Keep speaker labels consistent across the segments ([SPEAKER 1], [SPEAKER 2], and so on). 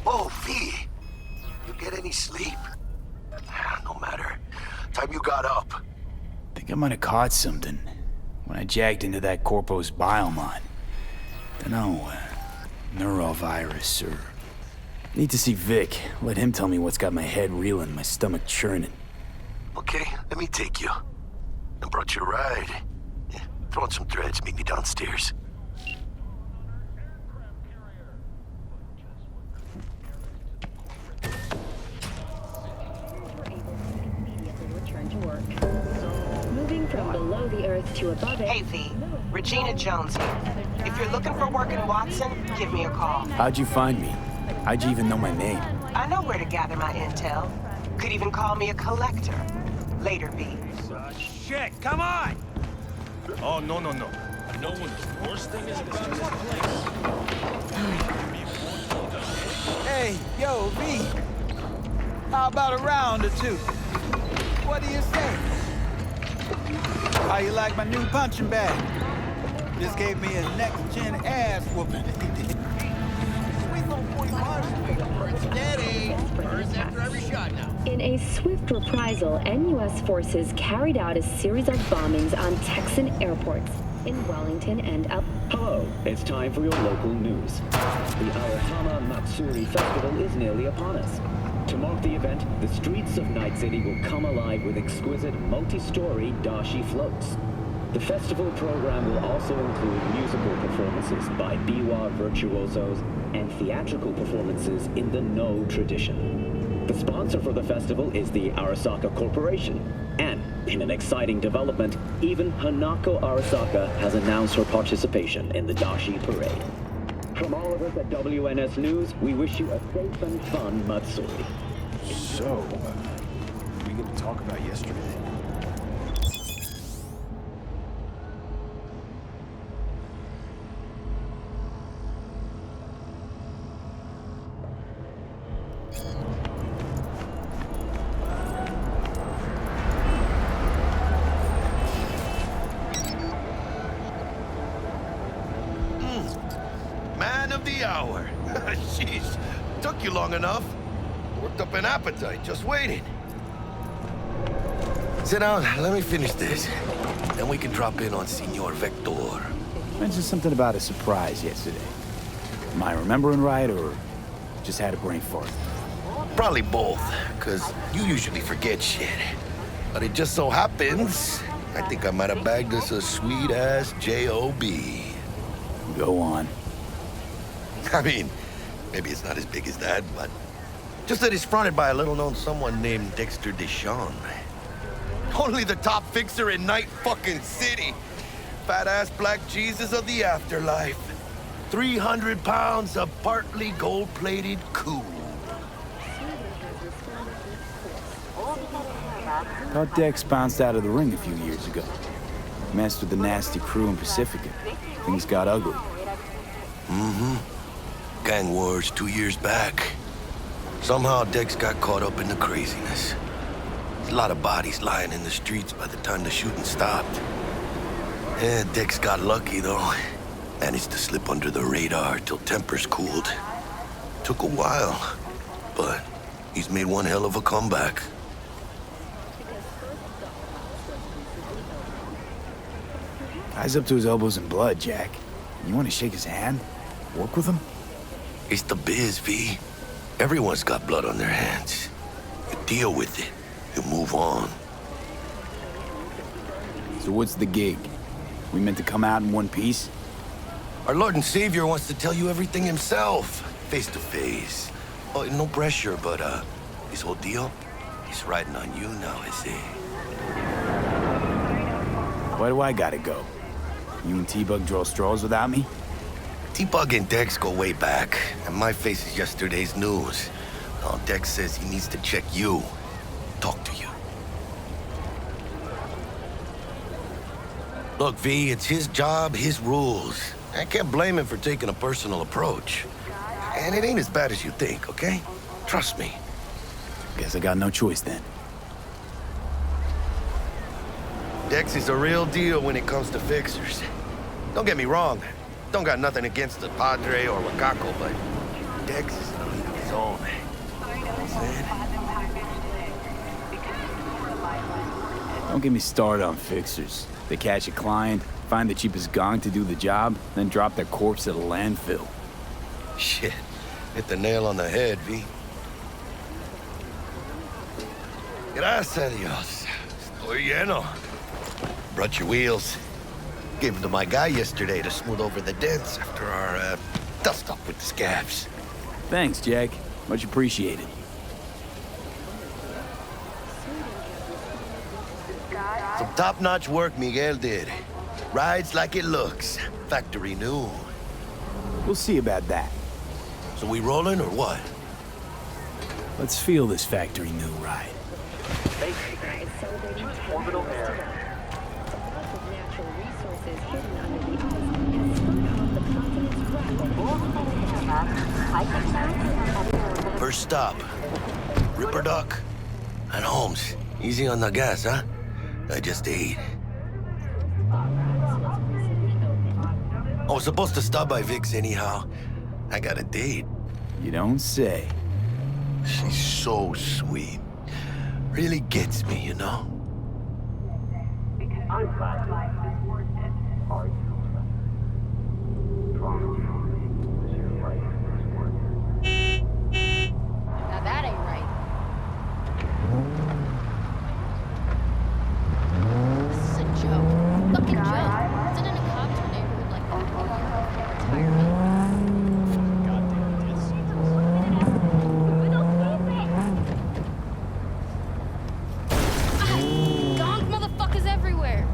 [SPEAKER 1] Oh, V. You get any sleep? No matter. Time you got up.
[SPEAKER 2] Think I might have caught something when I jagged into that Corpo's biomon. Dunno, neurovirus or... Need to see Vic. Let him tell me what's got my head reeling, my stomach churning.
[SPEAKER 1] Okay, let me take you. I brought you a ride. Yeah, throw on some threads, meet me downstairs.
[SPEAKER 3] Moving from below the earth to above it.
[SPEAKER 4] Hey V, Regina Jones here. If you're looking for work in Watson, give me a call.
[SPEAKER 2] How'd you find me? How'd you even know my name?
[SPEAKER 4] I know where to gather my intel. Could even call me a collector. Later, V.
[SPEAKER 5] Shit, come on! Oh, no. You know when the worst thing is about this place?
[SPEAKER 6] Hey, yo, V. How about a round or two? What do you say? How you like my new punching bag? Just gave me a next-gen ass whooping.
[SPEAKER 7] Steady. Burns after every shot now.
[SPEAKER 3] In a swift reprisal, NUS forces carried out a series of bombings on Texan airports in Wellington and
[SPEAKER 8] Hello, it's time for your local news. The Aratama Matsuri Festival is nearly upon us. To mark the event, the streets of Night City will come alive with exquisite multi-story dashi floats. The festival program will also include musical performances by biwa virtuosos and theatrical performances in the No tradition. The sponsor for the festival is the Arasaka Corporation, and in an exciting development, even Hanako Arasaka has announced her participation in the Dashi Parade. From all of us at WNS News, we wish you a safe and fun Matsuri.
[SPEAKER 2] So, we get to talk about yesterday.
[SPEAKER 1] Man of the hour. Jeez, took you long enough. Worked up an appetite, just waiting. Sit down, let me finish this. Then we can drop in on Senor Vector.
[SPEAKER 2] Mentioned something about a surprise yesterday. Am I remembering right, or just had a brain fart?
[SPEAKER 1] Probably both, because you usually forget shit. But it just so happens, I think I might have bagged us a sweet-ass J.O.B.
[SPEAKER 2] Go on.
[SPEAKER 1] I mean, maybe it's not as big as that, but just that it's fronted by a little-known someone named Dexter Deshawn. Only the top fixer in Night fucking City. Fat-ass black Jesus of the afterlife. 300 pounds of partly gold-plated cool.
[SPEAKER 2] Thought Dex bounced out of the ring a few years ago. Messed with the nasty crew in Pacifica. Things got ugly.
[SPEAKER 1] Mm-hmm. Gang wars 2 years back. Somehow Dex got caught up in the craziness. There's a lot of bodies lying in the streets by the time the shooting stopped. Yeah, Dex got lucky, though. Managed to slip under the radar till tempers cooled. Took a while, but he's made one hell of a comeback.
[SPEAKER 2] Guy's up to his elbows in blood, Jack. You want to shake his hand? Work with him?
[SPEAKER 1] It's the biz, V. Everyone's got blood on their hands. You deal with it. You move on.
[SPEAKER 2] So what's the gig? We meant to come out in one piece?
[SPEAKER 1] Our Lord and Savior wants to tell you everything himself, face to face. Oh, no pressure, but this whole deal, he's riding on you now, I see.
[SPEAKER 2] Why do I gotta go? You and T-Bug draw straws without me?
[SPEAKER 1] T-Bug and Dex go way back, and my face is yesterday's news. Now Dex says he needs to check you, talk to you. Look, V, it's his job, his rules. I can't blame him for taking a personal approach. And it ain't as bad as you think, okay? Trust me.
[SPEAKER 2] Guess I got no choice then.
[SPEAKER 1] Dex is a real deal when it comes to fixers. Don't get me wrong. Don't got nothing against the Padre or Wakako, but Dex is in a league of his own.
[SPEAKER 2] Don't get me started on fixers. They catch a client, find the cheapest gong to do the job, then drop their corpse at a landfill.
[SPEAKER 1] Shit. Hit the nail on the head, V. Gracias a Dios. Estoy lleno. Brought your wheels. Gave them to my guy yesterday to smooth over the dents after our, dust-up with the scabs.
[SPEAKER 2] Thanks, Jack. Much appreciated.
[SPEAKER 1] Some top-notch work Miguel did. Rides like it looks. Factory new.
[SPEAKER 2] We'll see about that.
[SPEAKER 1] So we rolling or what?
[SPEAKER 2] Let's feel this factory new ride.
[SPEAKER 3] Orbital air. The wealth of natural resources hidden under the ice has spurred on the continent's growth.
[SPEAKER 1] First stop. Ripper Duck. And Holmes. Easy on the gas, huh? I just ate. I was supposed to stop by Vic's anyhow. I got a date.
[SPEAKER 2] You don't say.
[SPEAKER 1] She's so sweet. Really gets me, you know?
[SPEAKER 9] Now that ain't right. This is a joke. Fucking joke. Sending a cop to a neighborhood like that. Donk motherfuckers everywhere.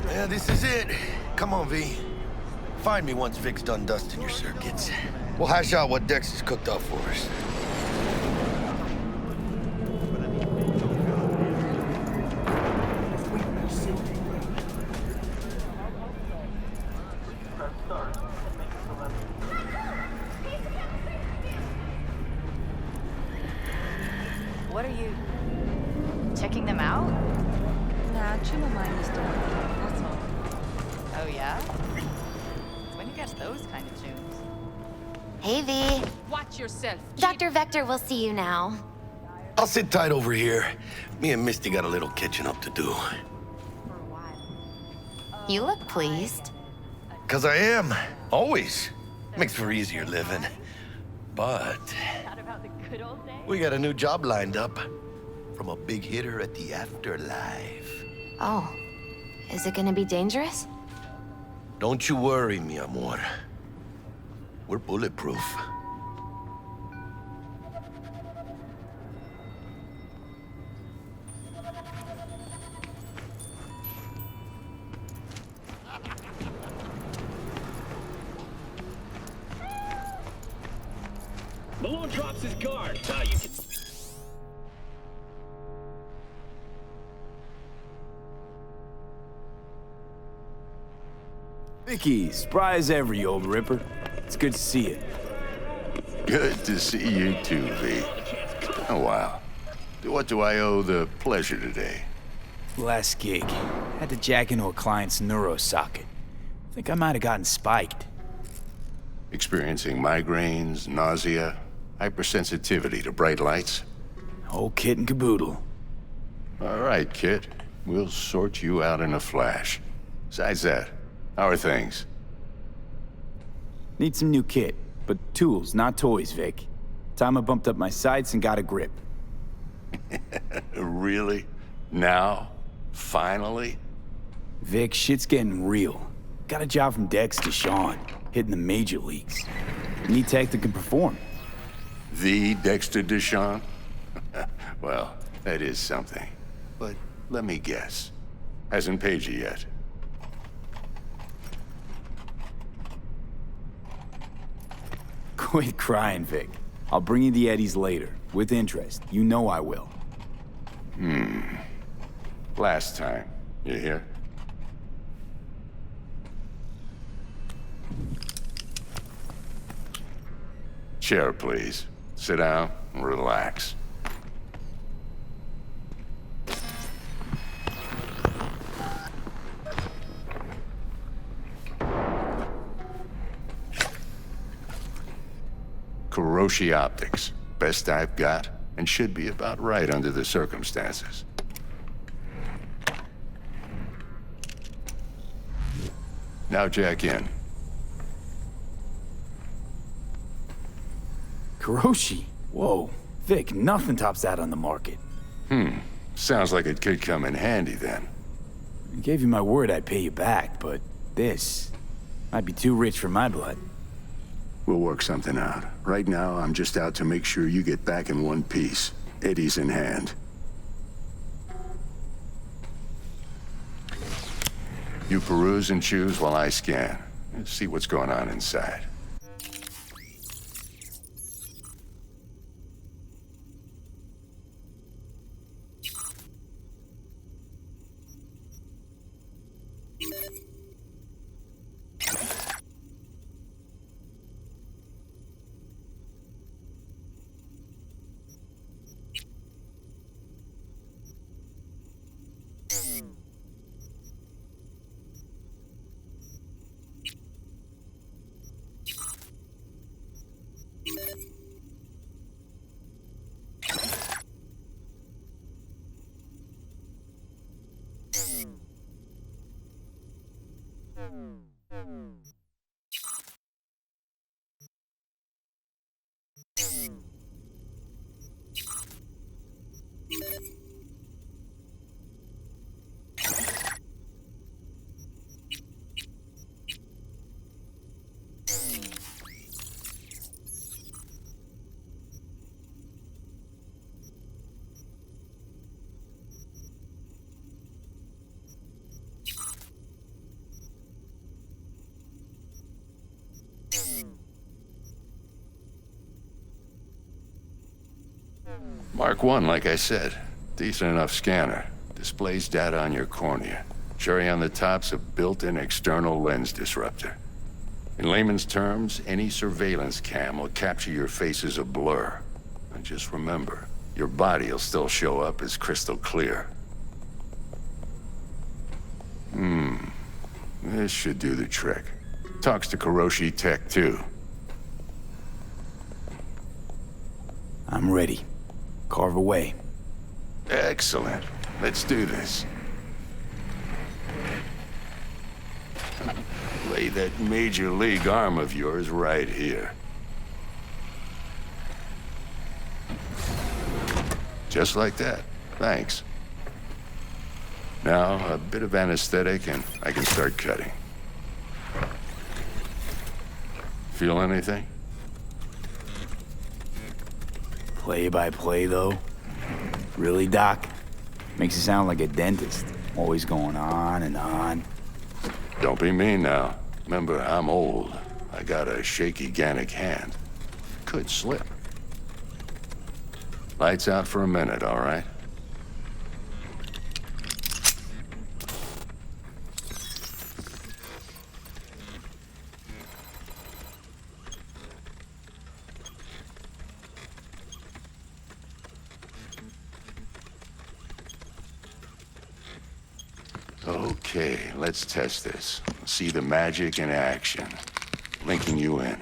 [SPEAKER 1] Yeah, this is it. Come on, V. Find me once Vic's done dusting your circuits. We'll hash out what Dex has cooked up for us.
[SPEAKER 10] What are you... checking them out?
[SPEAKER 11] Nah, chill on mine, Mr. That's all.
[SPEAKER 10] Oh, yeah? When you catch those kind of tunes?
[SPEAKER 12] Hey, V.
[SPEAKER 9] Watch yourself.
[SPEAKER 12] Dr. Vector will see you now.
[SPEAKER 1] I'll sit tight over here. Me and Misty got a little catching up to do.
[SPEAKER 12] You look pleased.
[SPEAKER 1] 'Cause I am. Always. Makes for easier living. But
[SPEAKER 10] Not about the good old days?
[SPEAKER 1] we got a new job lined up from a big hitter at the afterlife.
[SPEAKER 12] Oh, is it gonna be dangerous?
[SPEAKER 1] Don't you worry, mi amor. We're bulletproof.
[SPEAKER 8] Malone drops his guard. You can...
[SPEAKER 2] Vicky, spry as ever, you old ripper. It's good to see you.
[SPEAKER 13] Good to see you too, V. Oh, wow. What do I owe the pleasure today?
[SPEAKER 2] Last gig. Had to jack into a client's neuro socket. Think I might have gotten spiked.
[SPEAKER 13] Experiencing migraines, nausea, hypersensitivity to bright lights?
[SPEAKER 2] Whole kit and caboodle.
[SPEAKER 13] All right, kid. We'll sort you out in a flash. Besides that, how are things?
[SPEAKER 2] Need some new kit, but tools, not toys, Vic. Time I bumped up my sights and got a grip.
[SPEAKER 13] Really? Now? Finally?
[SPEAKER 2] Vic, shit's getting real. Got a job from Dex to Sean, hitting the major leagues. Need tech that can perform.
[SPEAKER 13] The Dexter Deshawn? Well, that is something. But let me guess. Hasn't paid you yet.
[SPEAKER 2] Quit crying, Vic. I'll bring you the eddies later, with interest. You know I will.
[SPEAKER 13] Last time. You hear? Chair, please. sit down and relax. Kuroshi Optics. Best I've got, and should be about right under the circumstances. Now jack in.
[SPEAKER 2] Kuroshi? Whoa. Vic, nothing tops that on the market.
[SPEAKER 13] Sounds like it could come in handy then.
[SPEAKER 2] I gave you my word I'd pay you back, but this might be too rich for my blood.
[SPEAKER 13] We'll work something out. Right now, I'm just out to make sure you get back in one piece. Eddie's in hand. You peruse and choose while I scan. Let's see what's going on inside. Mark 1, like I said. Decent enough scanner. Displays data on your cornea. Cherry on the top's a built-in external lens disruptor. In layman's terms, any surveillance cam will capture your face as a blur. And just remember, your body will still show up as crystal clear. This should do the trick. Talks to Kuroshi Tech, too.
[SPEAKER 2] I'm ready. Carve away.
[SPEAKER 13] Excellent. Let's do this. Lay that major league arm of yours right here. Just like that. Thanks. Now, a bit of anesthetic and I can start cutting. Feel anything?
[SPEAKER 2] Play by play, though? Really, Doc? Makes it sound like a dentist. Always going on and on.
[SPEAKER 13] Don't be mean now. Remember, I'm old. I got a shaky Gannic hand. Could slip. Lights out for a minute, all right? Okay, let's test this. See the magic in action. Linking you in.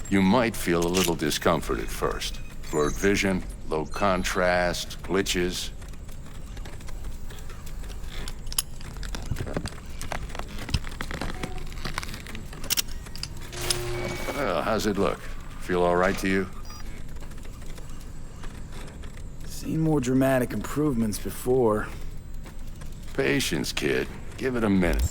[SPEAKER 13] You might feel a little discomfort at first. Blurred vision, low contrast, glitches. Well, how's it look? Feel all right to you?
[SPEAKER 2] Seen more dramatic improvements before.
[SPEAKER 13] Patience, kid. Give it a minute.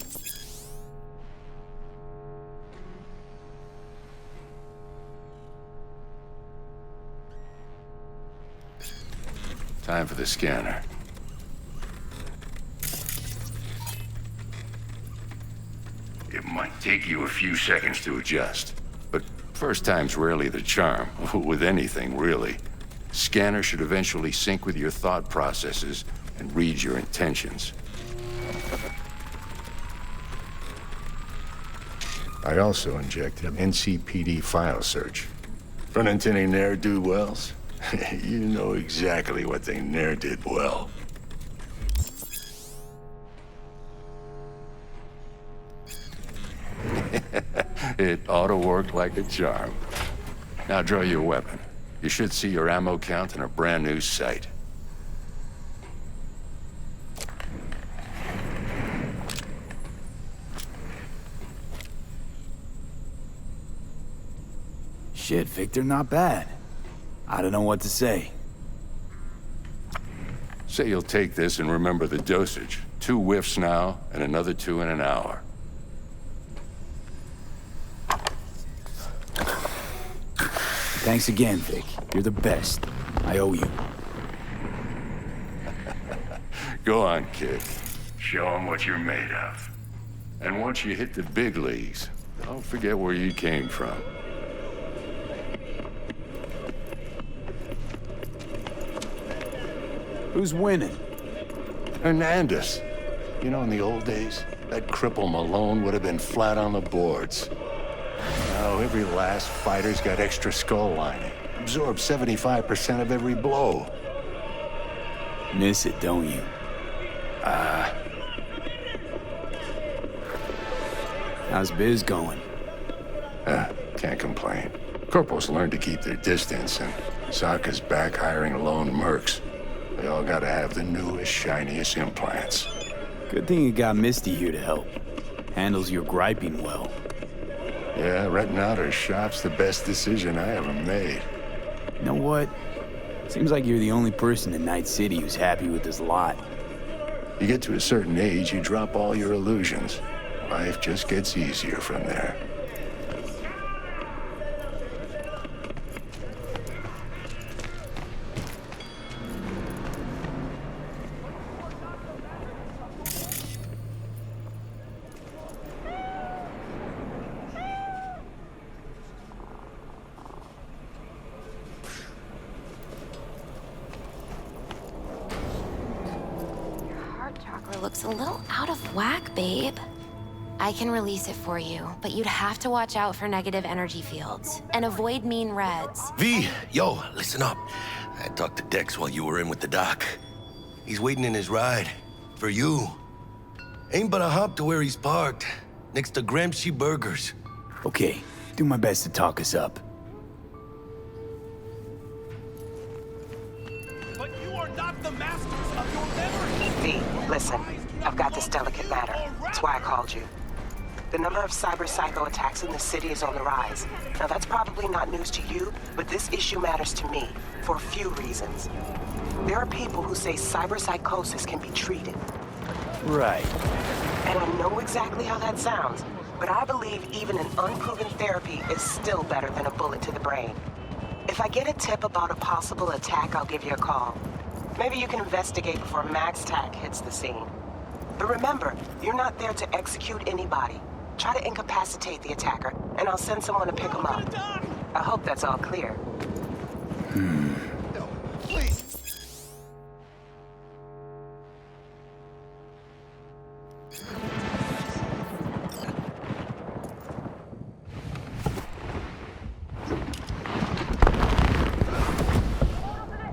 [SPEAKER 13] Time for the scanner. It might take you a few seconds to adjust, but first time's rarely the charm, with anything, really. Scanner should eventually sync with your thought processes and read your intentions. I also injected NCPD file search. Run into any ne'er-do-wells? You know exactly what they ne'er did well. It ought to work like a charm. Now draw your weapon. You should see your ammo count in a brand new sight.
[SPEAKER 2] Shit, Victor, not bad. I don't know what to say.
[SPEAKER 13] Say you'll take this and remember the dosage. 2 whiffs now, and another 2 in an hour.
[SPEAKER 2] Thanks again, Vic. You're the best. I owe you.
[SPEAKER 13] Go on, kid. Show them what you're made of. And once you hit the big leagues, don't forget where you came from.
[SPEAKER 2] Who's winning?
[SPEAKER 13] Hernandez. You know, in the old days, that cripple Malone would have been flat on the boards. Now, every last fighter's got extra skull lining. Absorbs 75% of every blow.
[SPEAKER 2] Miss it, don't you? How's biz going?
[SPEAKER 13] Can't complain. Corporals learn to keep their distance, and Sokka's back hiring lone mercs. They all gotta have the newest, shiniest implants.
[SPEAKER 2] Good thing you got Misty here to help. Handles your griping well.
[SPEAKER 13] Yeah, renting out her shop's the best decision I ever made.
[SPEAKER 2] You know what? Seems like you're the only person in Night City who's happy with this lot.
[SPEAKER 13] You get to a certain age, you drop all your illusions. Life just gets easier from there.
[SPEAKER 12] Looks a little out of whack, babe. I can release it for you, but you'd have to watch out for negative energy fields and avoid mean reds.
[SPEAKER 1] V, yo, listen up. I talked to Dex while you were in with the doc. He's waiting in his ride. For you. Ain't but a hop to where he's parked. Next to Gramsci Burgers.
[SPEAKER 2] Okay, do my best to talk us up.
[SPEAKER 5] But you are not the masters of your memory.
[SPEAKER 4] V, listen. I've got this delicate matter. That's why I called you. The number of cyber-psycho attacks in the city is on the rise. Now, that's probably not news to you, but this issue matters to me for a few reasons. There are people who say cyber-psychosis can be treated.
[SPEAKER 2] Right.
[SPEAKER 4] And I know exactly how that sounds, but I believe even an unproven therapy is still better than a bullet to the brain. If I get a tip about a possible attack, I'll give you a call. Maybe you can investigate before Max Tac hits the scene. But remember, you're not there to execute anybody. Try to incapacitate the attacker, and I'll send someone to pick him up. I hope that's all clear.
[SPEAKER 5] No, please.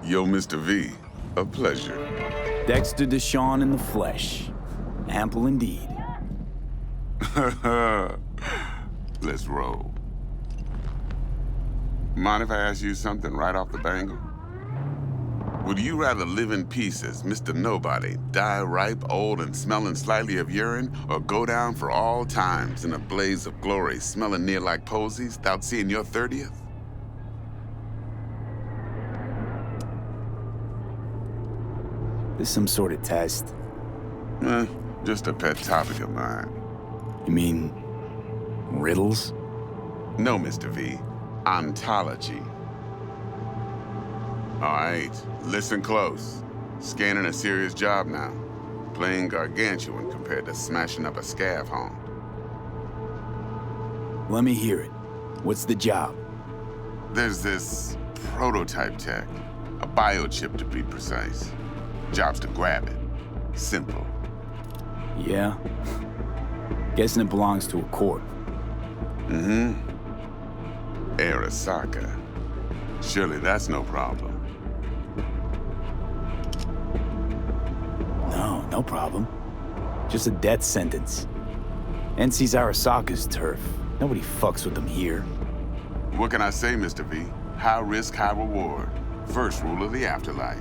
[SPEAKER 14] Yo, Mr. V, a pleasure.
[SPEAKER 2] Dexter Deshawn in the flesh. Ample indeed.
[SPEAKER 14] Let's roll. Mind if I ask you something right off the bangle? Would you rather live in peace as Mr. Nobody, die ripe, old, and smelling slightly of urine, or go down for all times in a blaze of glory, smelling near like posies, without seeing your 30th?
[SPEAKER 2] This some sort of test?
[SPEAKER 14] Just a pet topic of mine.
[SPEAKER 2] You mean riddles?
[SPEAKER 14] No, Mr. V. Ontology. All right, listen close. Scanning a serious job now. Playing gargantuan compared to smashing up a scav home.
[SPEAKER 2] Let me hear it. What's the job?
[SPEAKER 14] There's this prototype tech. A biochip, to be precise. Job's to grab it. Simple.
[SPEAKER 2] Yeah? Guessing it belongs to a corp.
[SPEAKER 14] Mm-hmm. Arasaka. Surely that's no problem.
[SPEAKER 2] No problem. Just a death sentence. NC's Arasaka's turf. Nobody fucks with them here.
[SPEAKER 14] What can I say, Mr. V? High risk, high reward. First rule of the afterlife.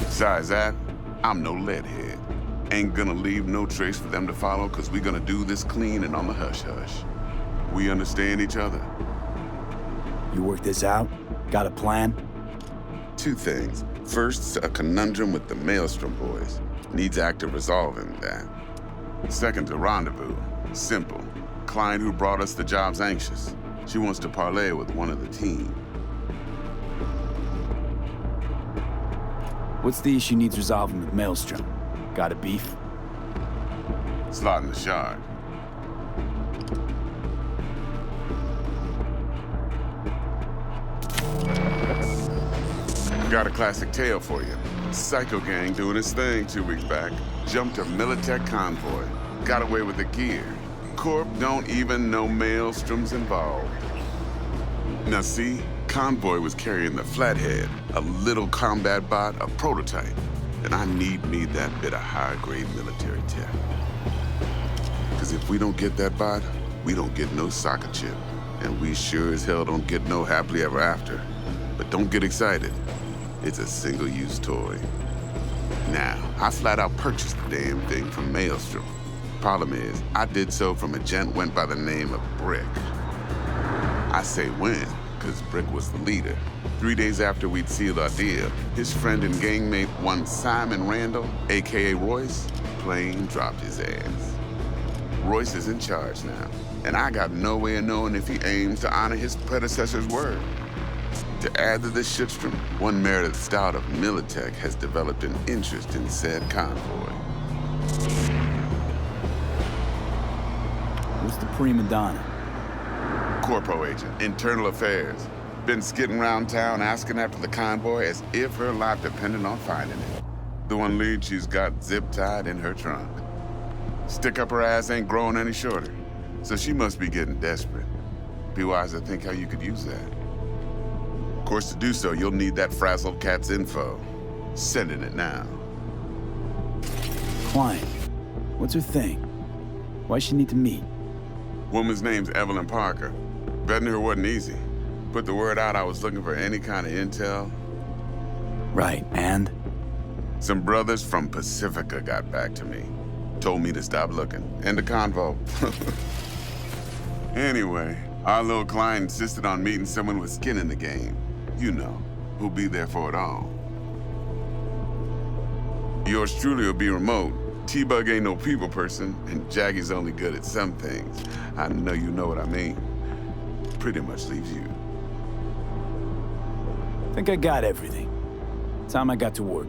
[SPEAKER 14] Besides that, I'm no leadhead. Ain't gonna leave no trace for them to follow, cause we gonna do this clean and on the hush-hush. We understand each other?
[SPEAKER 2] You work this out? Got a plan?
[SPEAKER 14] Two things. First, a conundrum with the Maelstrom boys. Needs active resolving that. Second, a rendezvous. Simple. Client who brought us the job's anxious. She wants to parlay with one of the team.
[SPEAKER 2] What's the issue needs resolving with Maelstrom? Got a beef?
[SPEAKER 14] Slot in the shard. Got a classic tale for you. Psycho gang doing his thing 2 weeks back. Jumped a Militech convoy. Got away with the gear. Corp don't even know Maelstrom's involved. Now see, convoy was carrying the Flathead, a little combat bot, a prototype. And I need that bit of high-grade military tech. Because if we don't get that bot, we don't get no soccer chip. And we sure as hell don't get no happily ever after. But don't get excited. It's a single-use toy. Now, I flat out purchased the damn thing from Maelstrom. Problem is, I did so from a gent went by the name of Brick. I say when, because Brick was the leader. 3 days after we'd sealed our deal, his friend and gangmate, one Simon Randall, AKA Royce, plain dropped his ass. Royce is in charge now, and I got no way of knowing if he aims to honor his predecessor's word. To add to this shitstorm, one Meredith Stout of Militech has developed an interest in said convoy.
[SPEAKER 2] Who's the prima donna?
[SPEAKER 14] Corpo agent, internal affairs. Been skidding around town asking after the convoy as if her life depended on finding it. The one lead she's got zip-tied in her trunk. Stick up her ass ain't growing any shorter, so she must be getting desperate. Be wise to think how you could use that. Of course, to do so, you'll need that frazzled cat's info. Sending it now.
[SPEAKER 2] Client. What's her thing? Why she need to meet?
[SPEAKER 14] Woman's name's Evelyn Parker. Vetting her wasn't easy. Put the word out I was looking for any kind of intel.
[SPEAKER 2] Right, and?
[SPEAKER 14] Some brothers from Pacifica got back to me. Told me to stop looking. End the convo. Anyway, our little client insisted on meeting someone with skin in the game. You know, who'll be there for it all. Yours truly will be remote. T-Bug ain't no people person, and Jaggy's only good at some things. I know you know what I mean. Pretty much leaves you.
[SPEAKER 2] Think I got everything. Time I got to work.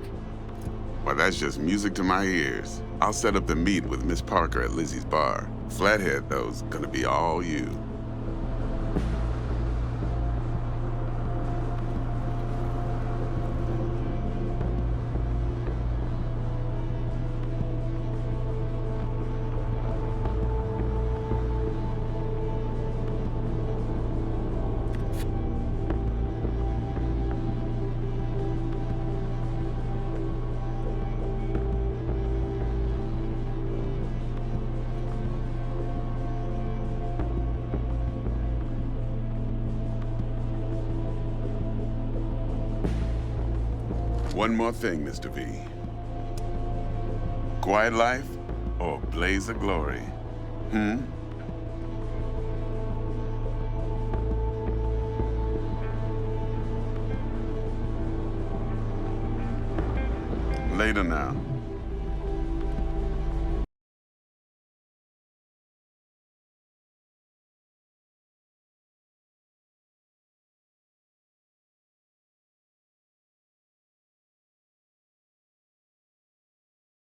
[SPEAKER 14] Well, that's just music to my ears. I'll set up the meet with Miss Parker at Lizzie's bar. Flathead, though's gonna be all you. One more thing, Mr. V. Quiet life or blaze of glory? Later now.